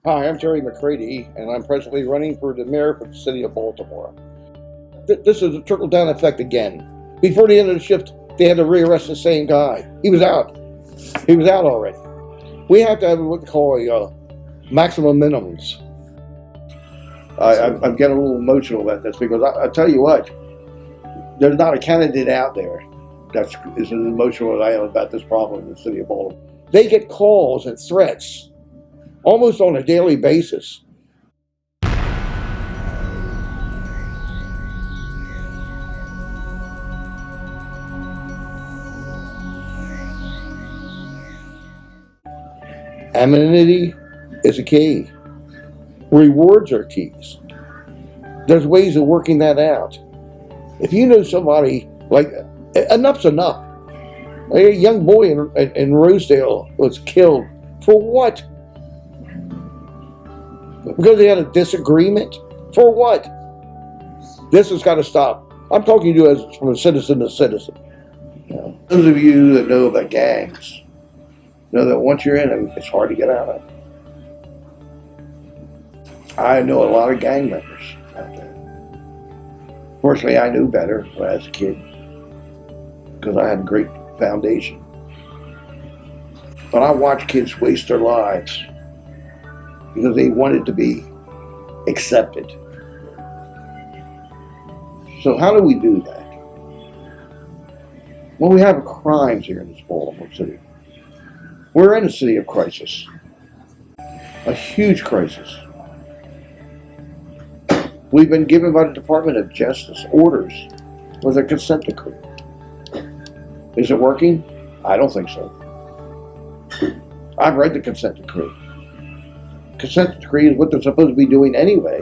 Hi, I'm Terry McCready, and I'm presently running for the mayor for the city of Baltimore. This is a trickle-down effect again. Before the end of the shift, they had to rearrest the same guy. He was out. He was out already. We have to have what they call a maximum minimums. I'm getting a little emotional about this because I tell you what, there's not a candidate out there that's as emotional as I am about this problem in the city of Baltimore. They get calls and threats almost on a daily basis. Amenity is a key. Rewards are keys. There's ways of working that out. If you know somebody, like, enough's enough. A young boy in Rosedale was killed for what? Because they had a disagreement? For what? This has got to stop. I'm talking to you as from a citizen to citizen. Those of you that know about gangs know that once you're in them, it's hard to get out of. I know a lot of gang members out there. Fortunately, I knew better when I was a kid because I had a great foundation. But I watched kids waste their lives because they wanted to be accepted. So how do we do that? Well, we have crimes here in this Baltimore City. We're in a city of crisis, a huge crisis. We've been given by the Department of Justice orders with a consent decree. Is it working? I don't think so. I've read the consent decree. Consent decree is what they're supposed to be doing anyway.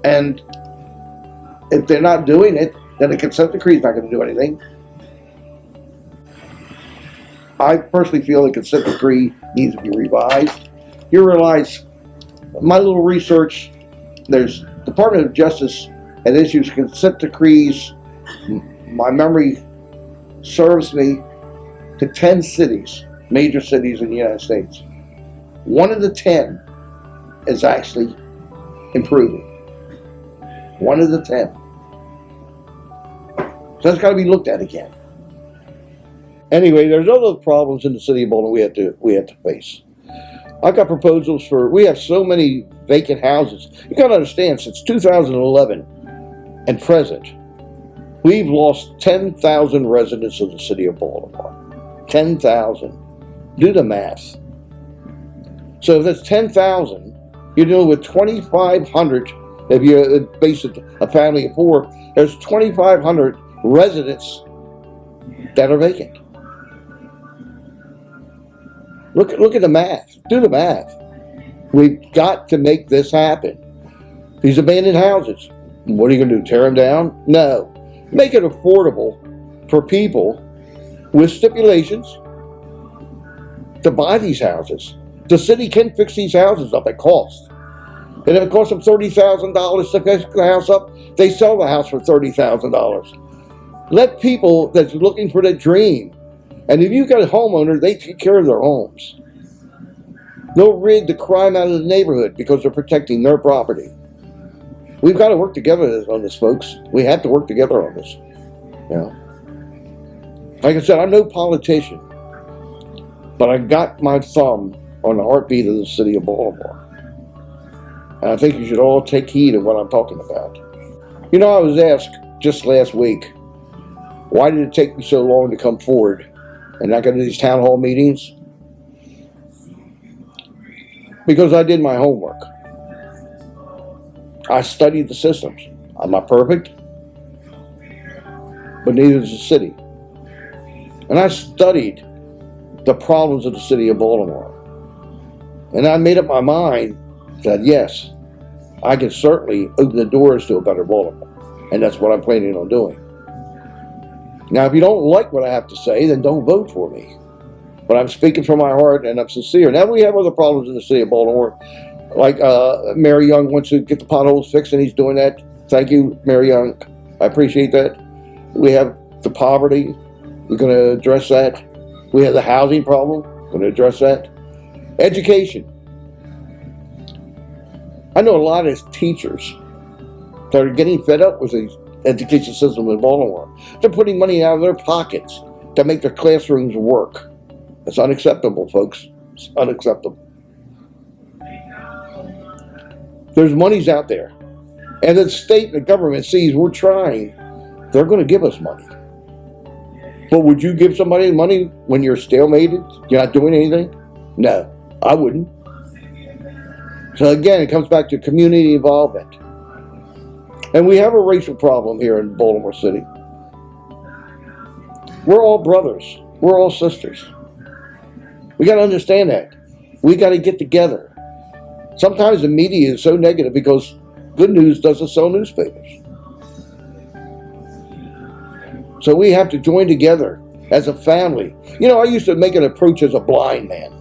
And if they're not doing it, then the consent decree is not going to do anything. I personally feel the consent decree needs to be revised. You realize, my little research, there's Department of Justice that issues consent decrees. My memory serves me to 10 cities, major cities in the United States. One of the 10 is actually improving. One of the 10. So that's got to be looked at again. Anyway, there's other problems in the city of Baltimore we have to face. I've got proposals for, we have so many vacant houses. You got to understand, since 2011 and present, we've lost 10,000 residents of the city of Baltimore. 10,000. Do the math. So if that's 10,000, you're dealing with 2,500. If you base it a family of 4, there's 2,500 residents that are vacant. Look at the math. Do the math. We've got to make this happen. These abandoned houses, what are you going to do, tear them down? No. Make it affordable for people with stipulations to buy these houses. The city can fix these houses up at cost. And if it costs them $30,000 to fix the house up, they sell the house for $30,000. Let people that's looking for that dream, and if you've got a homeowner, they take care of their homes. They'll rid the crime out of the neighborhood because they're protecting their property. We've got to work together on this, folks. We have to work together on this. Like I said, I'm no politician, but I got my thumb on the heartbeat of the city of Baltimore. And I think you should all take heed of what I'm talking about. You know, I was asked just last week, why did it take me so long to come forward and not go to these town hall meetings? Because I did my homework. I studied the systems. I'm not perfect, but neither is the city. And I studied the problems of the city of Baltimore. And I made up my mind that yes, I can certainly open the doors to a better Baltimore. And that's what I'm planning on doing. Now, if you don't like what I have to say, then don't vote for me. But I'm speaking from my heart and I'm sincere. Now, we have other problems in the city of Baltimore. Like Mary Young wants to get the potholes fixed, and he's doing that. Thank you, Mary Young. I appreciate that. We have the poverty. We're going to address that. We have the housing problem. We're going to address that. Education. I know a lot of teachers that are getting fed up with the education system in Baltimore. They're putting money out of their pockets to make their classrooms work. It's unacceptable, folks. It's unacceptable. There's monies out there. And the state and the government sees we're trying, they're going to give us money. But would you give somebody money when you're stalemated? You're not doing anything? No, I wouldn't. So again, it comes back to community involvement. And we have a racial problem here in Baltimore City. We're all brothers. We're all sisters. We got to understand that. We got to get together. Sometimes the media is so negative because good news doesn't sell newspapers. So we have to join together as a family. You know, I used to make an approach as a blind man.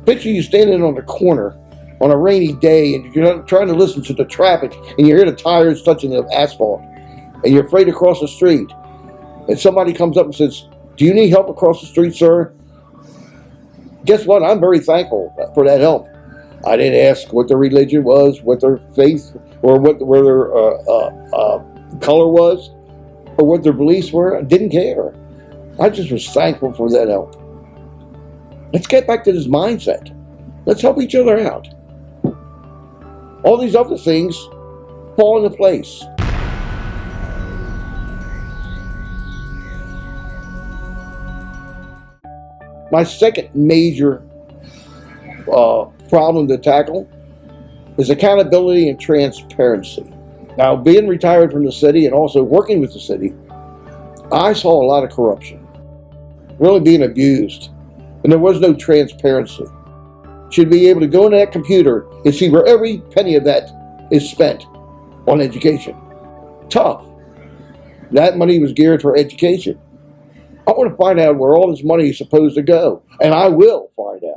Picture you standing on the corner on a rainy day and you're trying to listen to the traffic and you hear the tires touching the asphalt and you're afraid to cross the street. And somebody comes up and says, "Do you need help across the street, sir?" Guess what? I'm very thankful for that help. I didn't ask what their religion was, what their faith, or what their color was, or what their beliefs were. I didn't care. I just was thankful for that help. Let's get back to this mindset. Let's help each other out. All these other things fall into place. My second major problem to tackle is accountability and transparency. Now, being retired from the city and also working with the city, I saw a lot of corruption, really being abused, and there was no transparency. Should be able to go into that computer and see where every penny of that is spent on education. Tough. That money was geared for education. I want to find out where all this money is supposed to go, and I will find out.